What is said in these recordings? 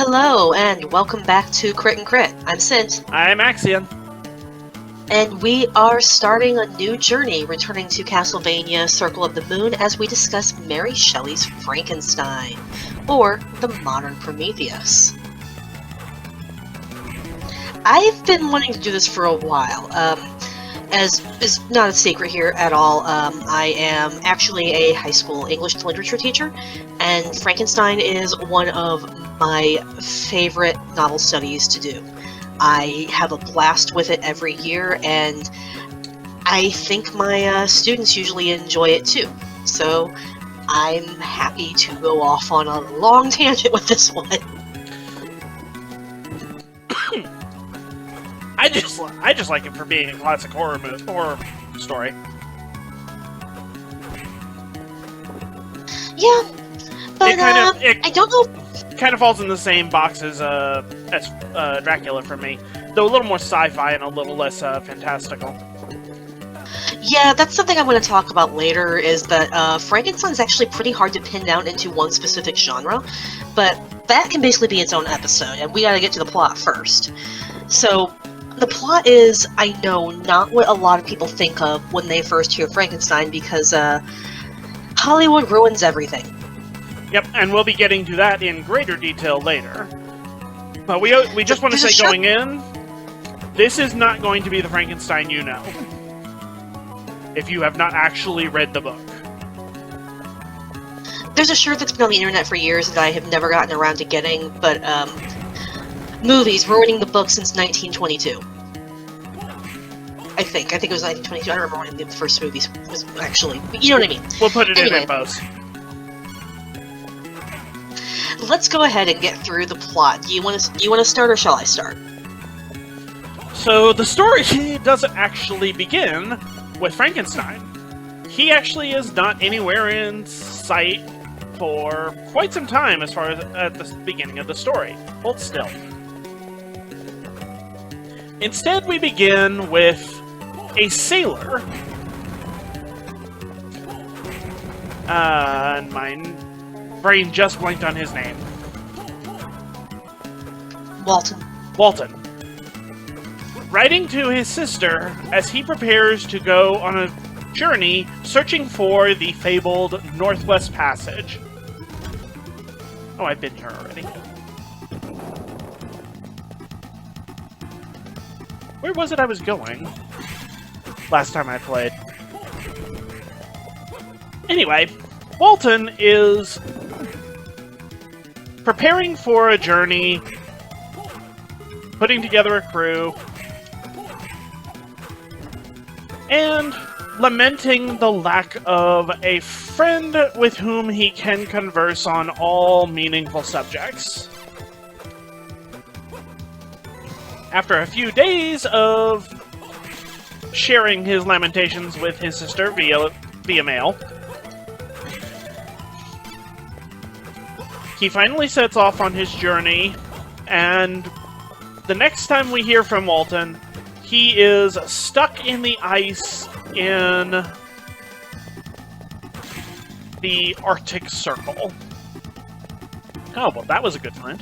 Hello, and welcome back to Crit and Crit. I'm Sint, I'm Axion. and we are starting a new journey, returning to Castlevania Circle of the Moon as we discuss Mary Shelley's Frankenstein, or the modern Prometheus. I've been wanting to do this for a while. As is not a secret here at all, I am actually a high school English literature teacher, and Frankenstein is one of my favorite novel studies to do. I have a blast with it every year, and I think my students usually enjoy it too. So I'm happy to go off on a long tangent with this one. I just like it for being a classic horror story. Yeah, but I don't know. Kind of falls in the same box as Dracula for me, though a little more sci-fi and a little less fantastical. Yeah, that's something I'm going to talk about later, is that Frankenstein is actually pretty hard to pin down into one specific genre, but that can basically be its own episode, and we got to get to the plot first. So, the plot is, I know, not what a lot of people think of when they first hear Frankenstein, because Hollywood ruins everything. Yep, and we'll be getting to that in greater detail later. But we just want to say going in, this is not going to be the Frankenstein you know, if you have not actually read the book. There's a shirt that's been on the internet for years that I have never gotten around to getting, but movies ruining the book since 1922. I think it was 1922. I don't remember when the first movie was actually. You know what I mean? We'll put it in post. Let's go ahead and get through the plot. Do you want to start, or shall I start? So the story doesn't actually begin with Frankenstein. He actually is not anywhere in sight for quite some time as far as at the beginning of the story. Hold still. Instead, we begin with a sailor. And my brain just blanked on his name. Walton. Writing to his sister as he prepares to go on a journey searching for the fabled Northwest Passage. Oh, I've been here already. Where was it I was going last time I played? Anyway, Walton is preparing for a journey, putting together a crew, and lamenting the lack of a friend with whom he can converse on all meaningful subjects. After a few days of sharing his lamentations with his sister via mail, he finally sets off on his journey, and the next time we hear from Walton, he is stuck in the ice in the Arctic Circle. Oh, well, that was a good find.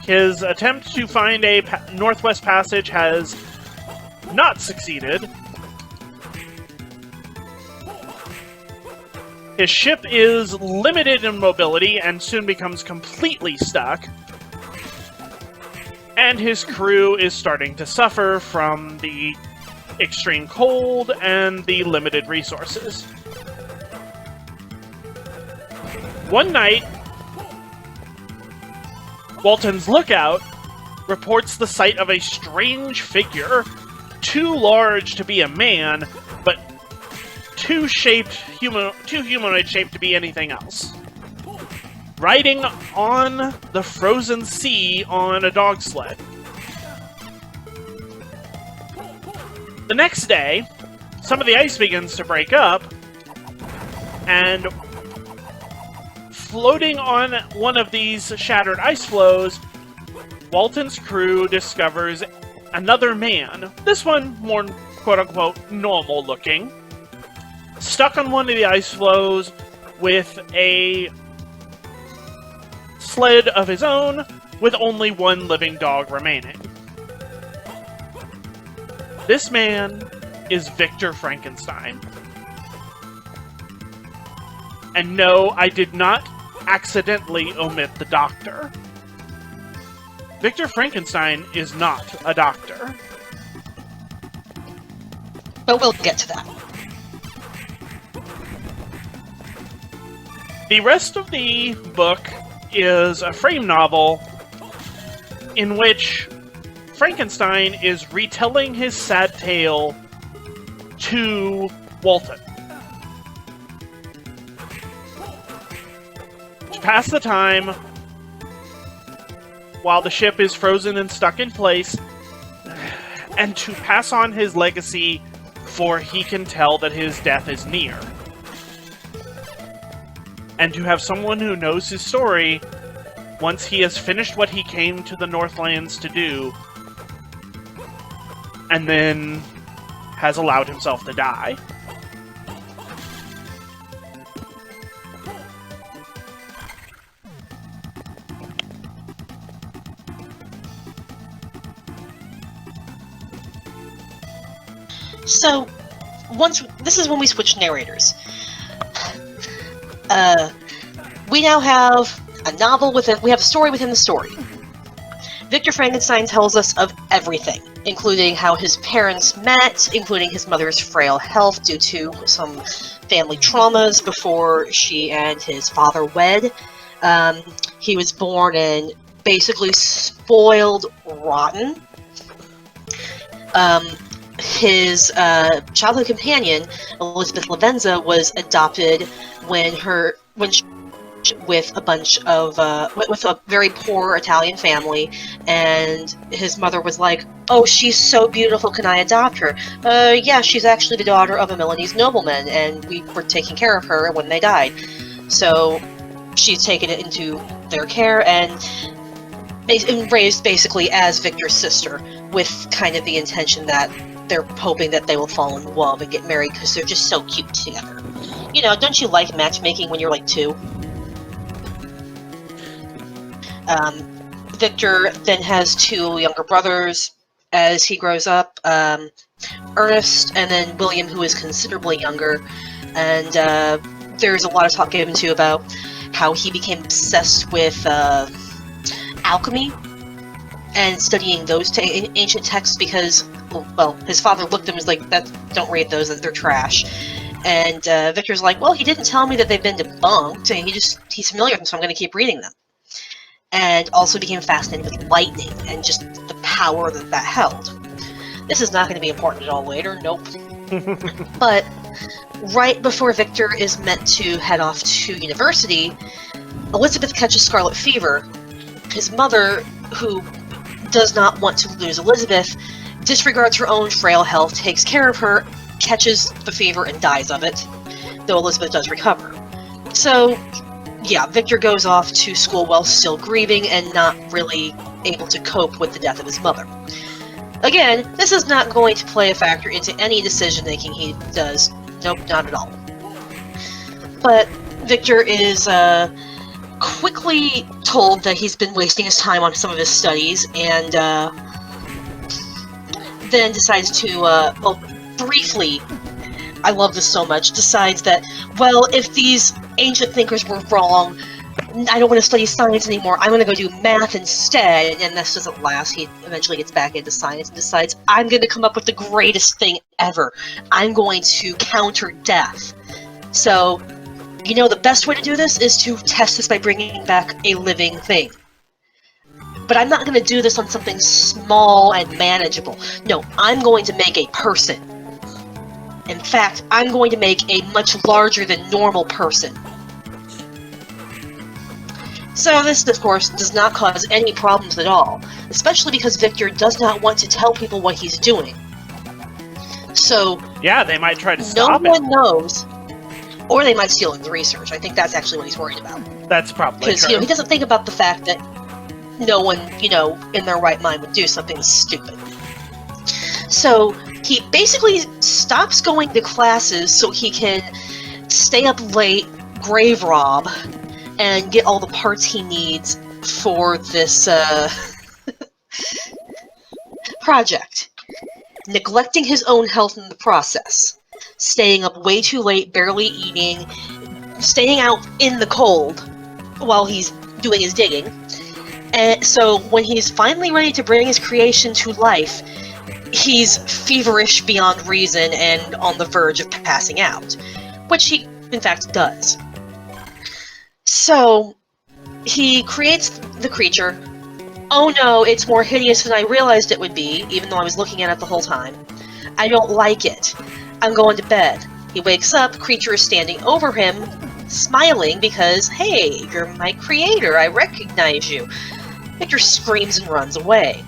His attempt to find a Northwest Passage has not succeeded. His ship is limited in mobility and soon becomes completely stuck. And his crew is starting to suffer from the extreme cold and the limited resources. One night, Walton's lookout reports the sight of a strange figure, too large to be a man, but too humanoid shaped to be anything else. Riding on the frozen sea on a dog sled. The next day, some of the ice begins to break up, and floating on one of these shattered ice floes, Walton's crew discovers another man. This one more quote-unquote normal looking. stuck on one of the ice floes with a sled of his own, with only one living dog remaining. This man is Victor Frankenstein. And no, I did not accidentally omit the doctor. Victor Frankenstein is not a doctor. But we'll get to that. The rest of the book is a frame novel in which Frankenstein is retelling his sad tale to Walton. To pass the time while the ship is frozen and stuck in place, and to pass on his legacy, for he can tell that his death is near. And to have someone who knows his story, once he has finished what he came to the Northlands to do, and then has allowed himself to die. So, this is when we switch narrators. We now have a novel we have a story within the story. Victor Frankenstein tells us of everything, including how his parents met, including his mother's frail health due to some family traumas before she and his father wed. He was born and basically spoiled rotten. His childhood companion, Elizabeth Lavenza, was adopted with a bunch of with a very poor Italian family, and his mother was like, "Oh, she's so beautiful, can I adopt her?" Yeah, she's actually the daughter of a Milanese nobleman, and we were taking care of her when they died. So she's taken it into their care and raised basically as Victor's sister, with kind of the intention that they're hoping that they will fall in love and get married because they're just so cute together. You know, don't you like matchmaking when you're like 2? Victor then has 2 younger brothers as he grows up, Ernest and then William, who is considerably younger, and there's a lot of talk given to about how he became obsessed with alchemy and studying those ancient texts because, well, his father looked at him and was like, don't read those, they're trash. And Victor's like, well, he didn't tell me that they've been debunked, and he's familiar with them, so I'm going to keep reading them. And also became fascinated with lightning and just the power that held. This is not going to be important at all later, nope. But right before Victor is meant to head off to university, Elizabeth catches scarlet fever. His mother, who does not want to lose Elizabeth, disregards her own frail health, takes care of her, catches the fever, and dies of it, though Elizabeth does recover. So, yeah, Victor goes off to school while still grieving and not really able to cope with the death of his mother. Again, this is not going to play a factor into any decision-making he does. Nope, not at all. But Victor is quickly told that he's been wasting his time on some of his studies, and then decides to, briefly, I love this so much, decides that, well, if these ancient thinkers were wrong, I don't want to study science anymore, I'm going to go do math instead, and this doesn't last. He eventually gets back into science and decides, I'm going to come up with the greatest thing ever. I'm going to counter death. So, you know, the best way to do this is to test this by bringing back a living thing. But I'm not going to do this on something small and manageable. No, I'm going to make a person. In fact, I'm going to make a much larger than normal person. So this, of course, does not cause any problems at all, especially because Victor does not want to tell people what he's doing. So, yeah, they might try to stop it. No one knows, or they might steal his research. I think that's actually what he's worried about. That's probably true. Because, he doesn't think about the fact that no one, in their right mind would do something stupid. So, He basically stops going to classes so he can stay up late, grave rob, and get all the parts he needs for this project. Neglecting his own health in the process. Staying up way too late, barely eating, staying out in the cold while he's doing his digging. And so when he's finally ready to bring his creation to life, he's feverish beyond reason and on the verge of passing out, which he in fact does. So he creates the creature. Oh no, it's more hideous than I realized it would be, even though I was looking at it the whole time. I don't like it. I'm going to bed. He wakes up, creature is standing over him, smiling because, hey, you're my creator, I recognize you. Victor screams and runs away.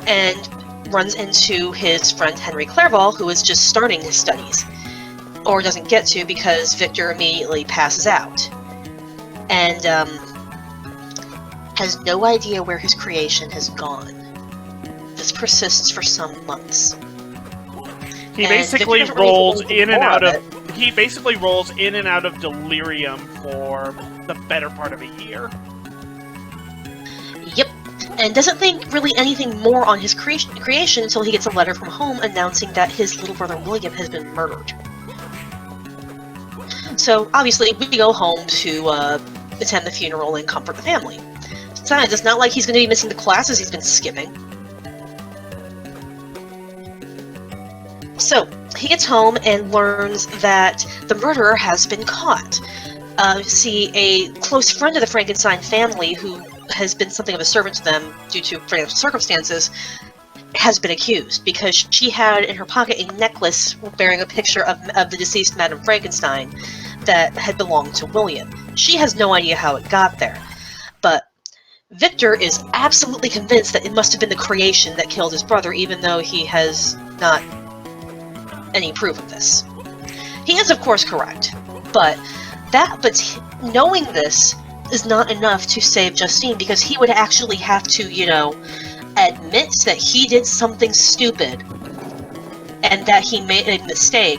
And runs into his friend Henry Clerval, who is just starting his studies. Or doesn't get to because Victor immediately passes out. And, has no idea where his creation has gone. This persists for some months. He basically rolls in and out of he basically rolls in and out of delirium for the better part of a year. Yep. And doesn't think really anything more on his creation until he gets a letter from home announcing that his little brother William has been murdered. So, obviously, we go home to attend the funeral and comfort the family. Besides, it's not like he's going to be missing the classes he's been skipping. So, he gets home and learns that the murderer has been caught. See, a close friend of the Frankenstein family, who has been something of a servant to them due to financial circumstances, has been accused because she had in her pocket a necklace bearing a picture of the deceased Madame Frankenstein that had belonged to William. She has no idea how it got there, but Victor is absolutely convinced that it must have been the creation that killed his brother, even though he has not any proof of this. He is, of course, correct, but knowing this is not enough to save Justine, because he would actually have to, admit that he did something stupid and that he made a mistake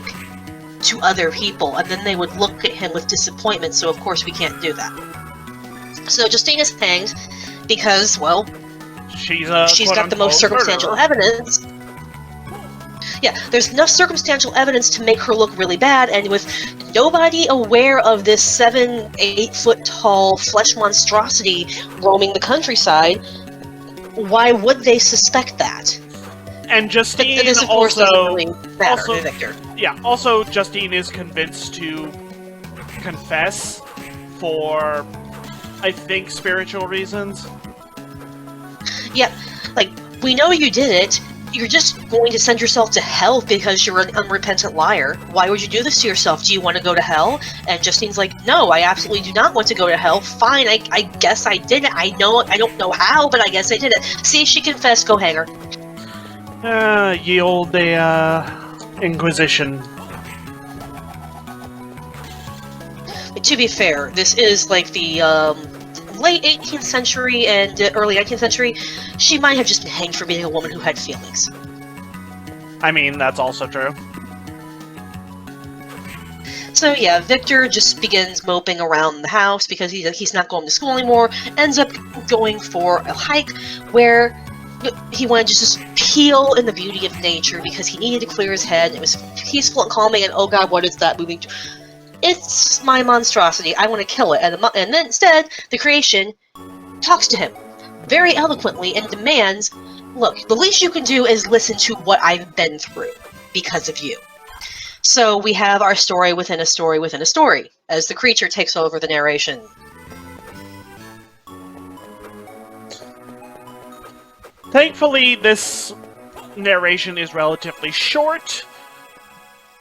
to other people, and then they would look at him with disappointment, so of course we can't do that. So Justine is hanged because, well, she's got the most circumstantial evidence. Yeah, there's enough circumstantial evidence to make her look really bad, and with nobody aware of this 7-8 foot tall flesh monstrosity roaming the countryside, why would they suspect that? And Justine this, of course, doesn't really matter to Victor. Yeah, also Justine is convinced to confess for, I think, spiritual reasons. Yep, we know you did it. You're just going to send yourself to hell because you're an unrepentant liar. Why would you do this to yourself? Do you want to go to hell? And Justine's like, no, I absolutely do not want to go to hell. Fine, I guess I did it. I don't know how, but I guess I did it. See, she confessed. Go hang her. Ye olde, Inquisition. To be fair, this is the, late 18th century and early 19th century. She might have just been hanged for being a woman who had feelings. I mean, that's also true. So yeah, Victor just begins moping around the house because he's not going to school anymore, ends up going for a hike where he wanted to just peel in the beauty of nature because he needed to clear his head. It was peaceful and calming, and oh god, what is that moving? It's my monstrosity. I want to kill it. And then instead, the creation talks to him very eloquently and demands, look, the least you can do is listen to what I've been through because of you. So we have our story within a story within a story, as the creature takes over the narration. Thankfully, this narration is relatively short,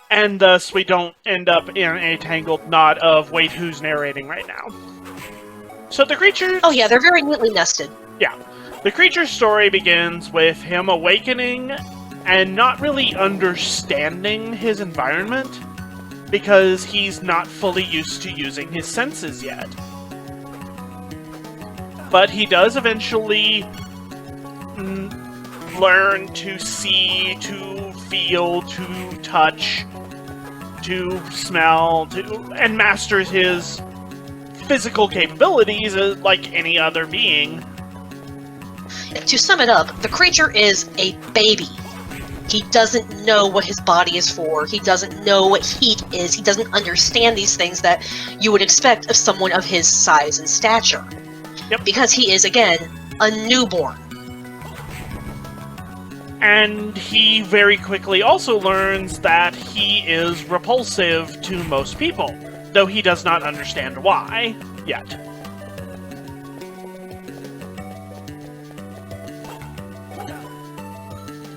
and thus we don't end up in a tangled knot of, wait, who's narrating right now? So the creature... Oh yeah, they're very neatly nested. Yeah. The creature's story begins with him awakening and not really understanding his environment because he's not fully used to using his senses yet. But he does eventually learn to see, to feel, to touch, to smell, and masters his physical capabilities like any other being. To sum it up, the creature is a baby. He doesn't know what his body is for. He doesn't know what heat is. He doesn't understand these things that you would expect of someone of his size and stature. Yep. Because he is, again, a newborn. And he very quickly also learns that he is repulsive to most people, though he does not understand why yet.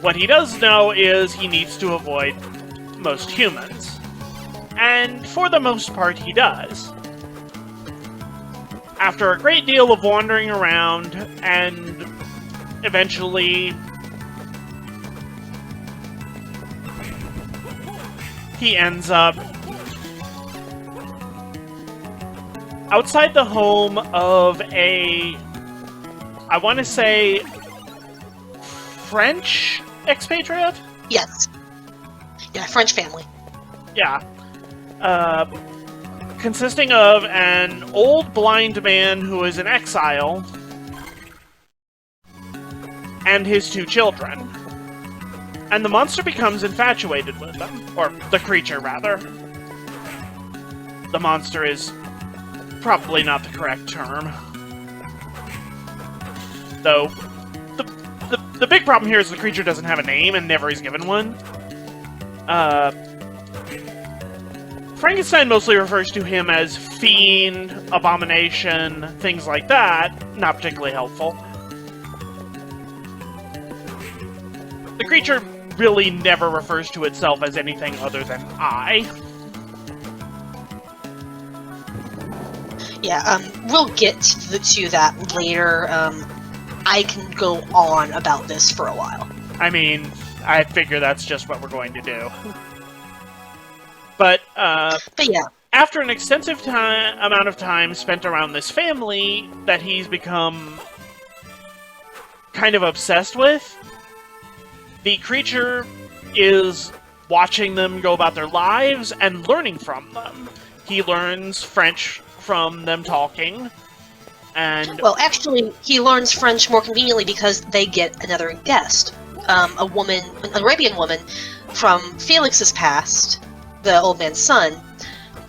What he does know is he needs to avoid most humans. And for the most part, he does. After a great deal of wandering around, and eventually he ends up outside the home of a, I want to say, French expatriate? Yes. Yeah, French family. Yeah. Consisting of an old blind man who is in exile and his 2 children. And the monster becomes infatuated with them. Or the creature, rather. The monster is probably not the correct term. Though, the big problem here is the creature doesn't have a name and never is given one. Frankenstein mostly refers to him as fiend, abomination, things like that. Not particularly helpful. The creature really never refers to itself as anything other than I. Yeah, we'll get to that later. I can go on about this for a while. I mean, I figure that's just what we're going to do. But yeah. After an extensive amount of time spent around this family that he's become kind of obsessed with, the creature is watching them go about their lives and learning from them. He learns French from them talking, and... Well, actually, he learns French more conveniently because they get another guest. A woman, an Arabian woman from Felix's past, the old man's son,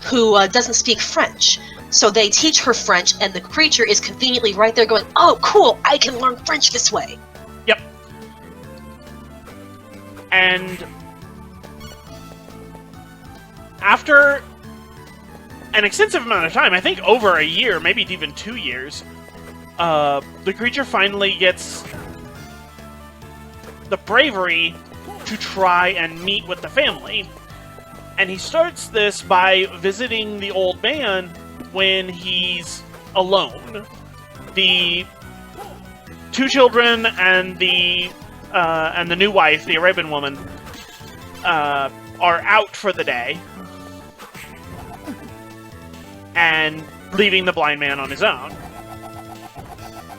who doesn't speak French. So they teach her French, and the creature is conveniently right there going, "Oh, cool, I can learn French this way." Yep. And after an extensive amount of time, I think over a year, maybe even 2 years, the creature finally gets the bravery to try and meet with the family. And he starts this by visiting the old man when he's alone. The 2 children and the new wife, the Arabian woman, are out for the day, and leaving the blind man on his own.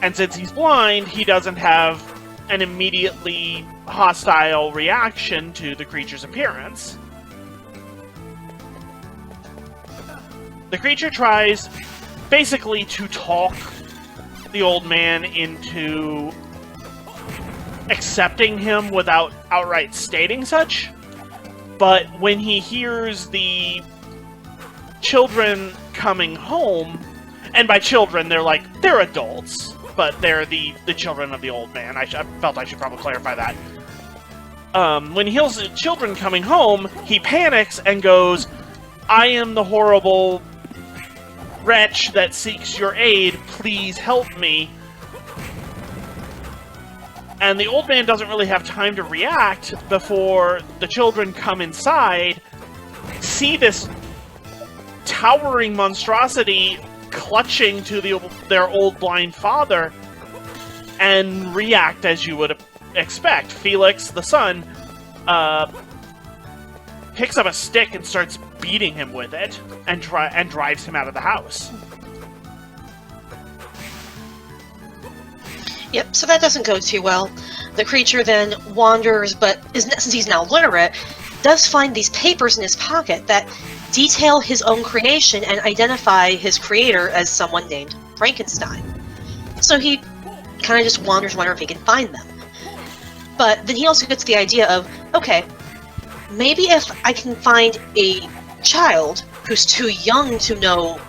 And since he's blind, he doesn't have an immediately hostile reaction to the creature's appearance. The creature tries, basically, to talk the old man into accepting him without outright stating such. But when he hears the children coming home, and by children, they're adults, but they're the children of the old man. I felt I should probably clarify that. When he hears the children coming home, he panics and goes, "I am the horrible wretch that seeks your aid, please help me." And the old man doesn't really have time to react before the children come inside, see this towering monstrosity clutching to their old blind father, and react as you would expect. Felix, the son, picks up a stick and starts beating him with it, and drives him out of the house. Yep, so that doesn't go too well. The creature then wanders, but since he's now literate, does find these papers in his pocket that detail his own creation and identify his creator as someone named Frankenstein. So he kind of just wanders wondering if he can find them. But then he also gets the idea of, okay, maybe if I can find a child who's too young to know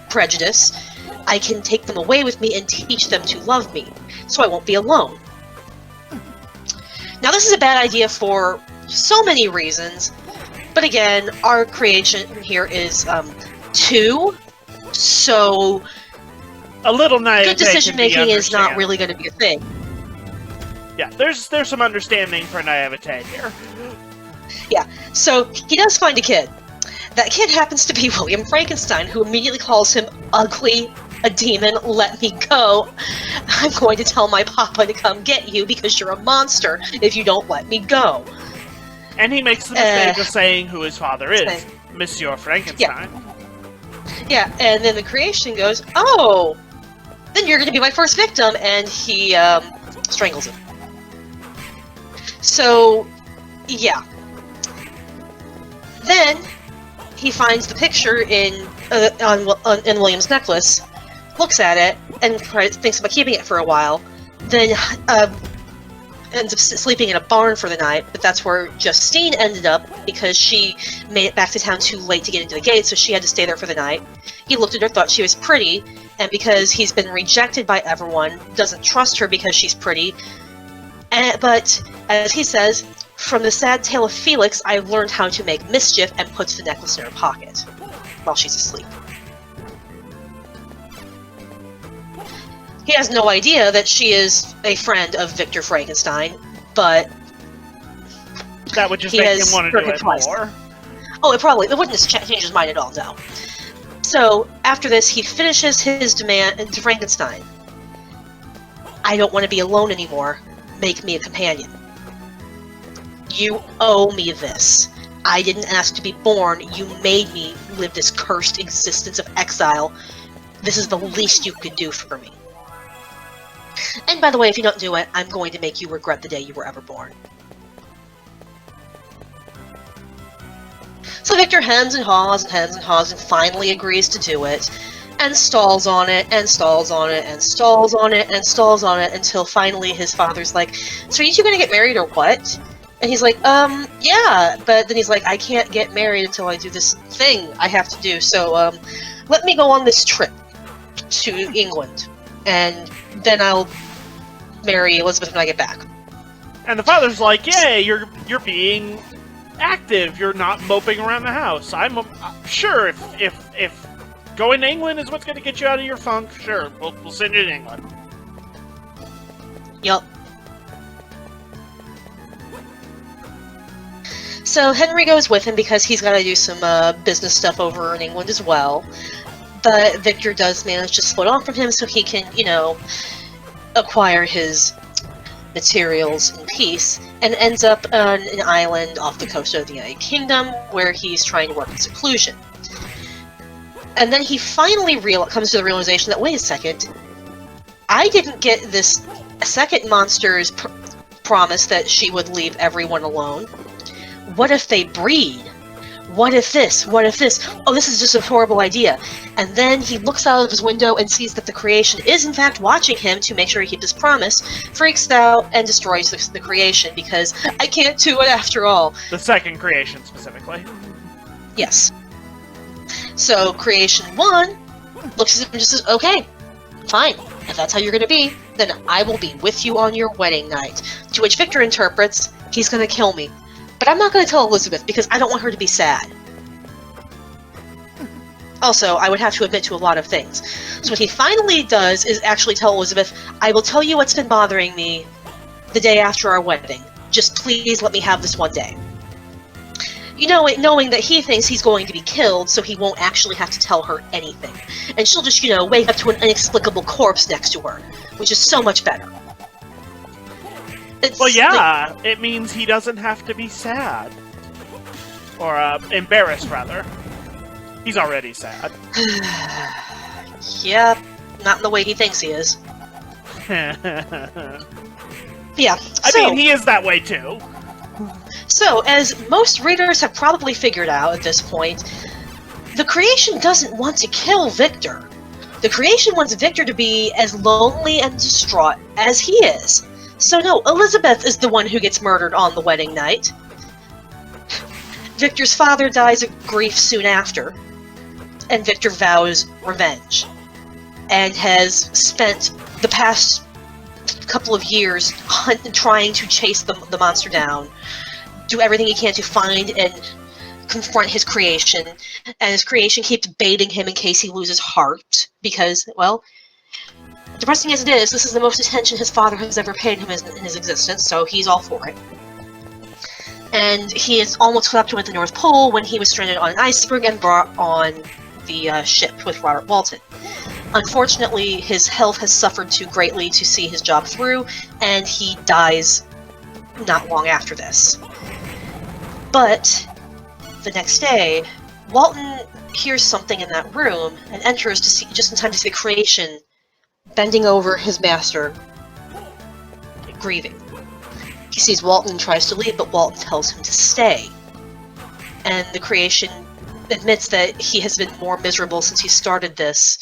prejudice, I can take them away with me and teach them to love me, so I won't be alone. Now this is a bad idea for so many reasons, but again, our creation here is 2, so a little naivete. Good decision making is not really going to be a thing. Yeah, there's some understanding for naivete here. Yeah, so he does find a kid. That kid happens to be William Frankenstein, who immediately calls him ugly, a demon, let me go. I'm going to tell my papa to come get you because you're a monster if you don't let me go. And he makes the mistake of saying who his father is, Monsieur Frankenstein. Yeah, and then the creation goes, oh, then you're going to be my first victim, and he strangles him. So, yeah. Then he finds the picture in William's necklace, looks at it, and thinks about keeping it for a while. Then ends up sleeping in a barn for the night, but that's where Justine ended up because she made it back to town too late to get into the gate, so she had to stay there for the night. He looked at her, thought she was pretty, and because he's been rejected by everyone, doesn't trust her because she's pretty. But, as he says, from the sad tale of Felix, I learned how to make mischief, and puts the necklace in her pocket while she's asleep. He has no idea that she is a friend of Victor Frankenstein, but that would just make him want to do it more. Oh, it wouldn't change his mind at all, no. So, after this, he finishes his demand to Frankenstein. I don't want to be alone anymore. Make me a companion. You owe me this. I didn't ask to be born. You made me live this cursed existence of exile. This is the least you could do for me. And by the way, if you don't do it, I'm going to make you regret the day you were ever born. So Victor hems and haws and finally agrees to do it, and stalls on it, and stalls on it, and stalls on it, and stalls on it, until finally his father's like, so are you two gonna get married or what? And he's like, yeah, but then he's like, I can't get married until I do this thing I have to do, so, let me go on this trip to England, and then I'll marry Elizabeth when I get back. And the father's like, yay, you're being active, you're not moping around the house. I'm sure if going to England is what's going to get you out of your funk, sure, we'll send you to England. Yup. So Henry goes with him because he's got to do some business stuff over in England as well. But Victor does manage to split off from him so he can, acquire his materials in peace, and ends up on an island off the coast of the United Kingdom where he's trying to work in seclusion. And then he finally comes to the realization that, wait a second, I didn't get this second monster's promise that she would leave everyone alone. What if they breed? What if this? What if this? Oh, this is just a horrible idea. And then he looks out of his window and sees that the creation is in fact watching him to make sure he keeps his promise, freaks out, and destroys the creation because I can't do it after all. The second creation, specifically. Yes. So, Creation 1 looks at him and just says, okay, fine. If that's how you're going to be, then I will be with you on your wedding night. To which Victor interprets, he's going to kill me. But I'm not going to tell Elizabeth because I don't want her to be sad. Also, I would have to admit to a lot of things. So what he finally does is actually tell Elizabeth, I will tell you what's been bothering me the day after our wedding. Just please let me have this one day. Knowing that he thinks he's going to be killed, so he won't actually have to tell her anything. And she'll just, wake up to an inexplicable corpse next to her, which is so much better. Well, yeah, it means he doesn't have to be sad. Or, embarrassed, rather. He's already sad. Yep, not in the way he thinks he is. Yeah. I mean, he is that way too. So, as most readers have probably figured out at this point, the creation doesn't want to kill Victor. The creation wants Victor to be as lonely and distraught as he is. So no, Elizabeth is the one who gets murdered on the wedding night. Victor's father dies of grief soon after, and Victor vows revenge, and has spent the past couple of years trying to chase the monster down, do everything he can to find and confront his creation, and his creation keeps baiting him in case he loses heart, because, well, depressing as it is, this is the most attention his father has ever paid him in his existence, so he's all for it. And he is almost caught up to him at the North Pole when he was stranded on an iceberg and brought on the ship with Robert Walton. Unfortunately, his health has suffered too greatly to see his job through, and he dies not long after this. But the next day, Walton hears something in that room and enters to see, just in time to see the creation bending over his master, grieving. He sees Walton and tries to leave, but Walton tells him to stay. And the creation admits that he has been more miserable since he started this,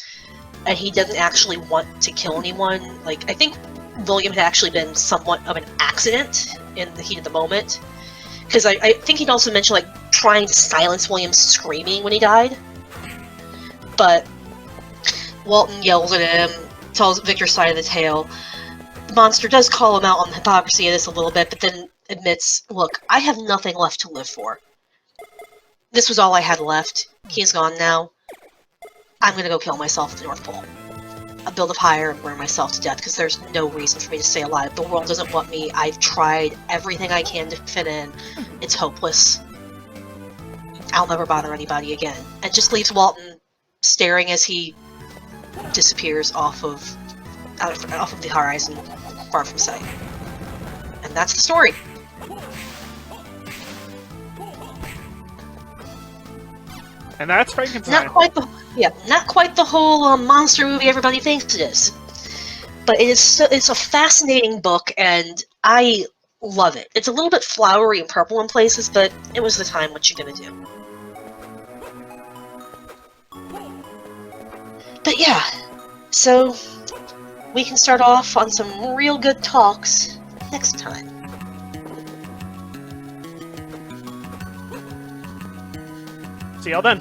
and he doesn't actually want to kill anyone. Like, I think William had actually been somewhat of an accident in the heat of the moment. Because I think he'd also mentioned, like, trying to silence William's screaming when he died. But Walton yells at him, tells Victor's side of the tale. The monster does call him out on the hypocrisy of this a little bit, but then admits, look, I have nothing left to live for. This was all I had left. He's gone now. I'm gonna go kill myself at the North Pole. I'll build a fire and burn myself to death, because there's no reason for me to stay alive. The world doesn't want me. I've tried everything I can to fit in. It's hopeless. I'll never bother anybody again. And just leaves Walton staring as he disappears off of the horizon, far from sight. And that's the story. And that's Frankenstein. Not quite the whole monster movie everybody thinks it is. But it's a fascinating book, and I love it. It's a little bit flowery and purple in places, but it was the time. What you gonna do? But yeah, so we can start off on some real good talks next time. See y'all then.